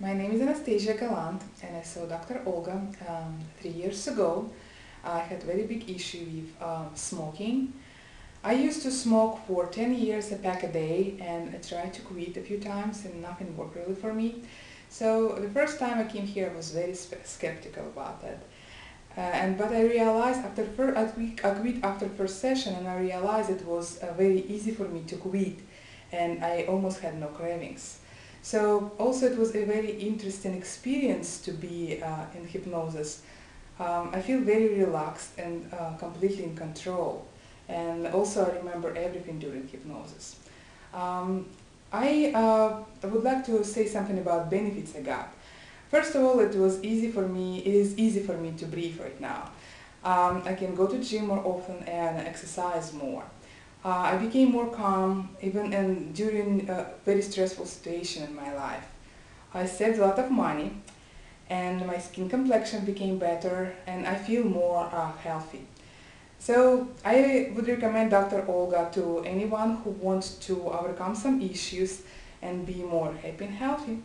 My name is Anastasia Galant, and I saw Dr. Olga 3 years ago. I had very big issue with smoking. I used to smoke for 10 years, a pack a day, and I tried to quit a few times and nothing worked really for me. So the first time I came here I was very skeptical about that. But I realized I quit after first session, and I realized it was very easy for me to quit, and I almost had no cravings. So also it was a very interesting experience to be in hypnosis. I feel very relaxed and completely in control, and also I remember everything during hypnosis. Um, I would like to say something about benefits I got. First of all, it is easy for me to breathe right now. I can go to gym more often and exercise more. I became more calm even during a very stressful situation in my life. I saved a lot of money and my skin complexion became better and I feel more healthy. So I would recommend Dr. Olga to anyone who wants to overcome some issues and be more happy and healthy.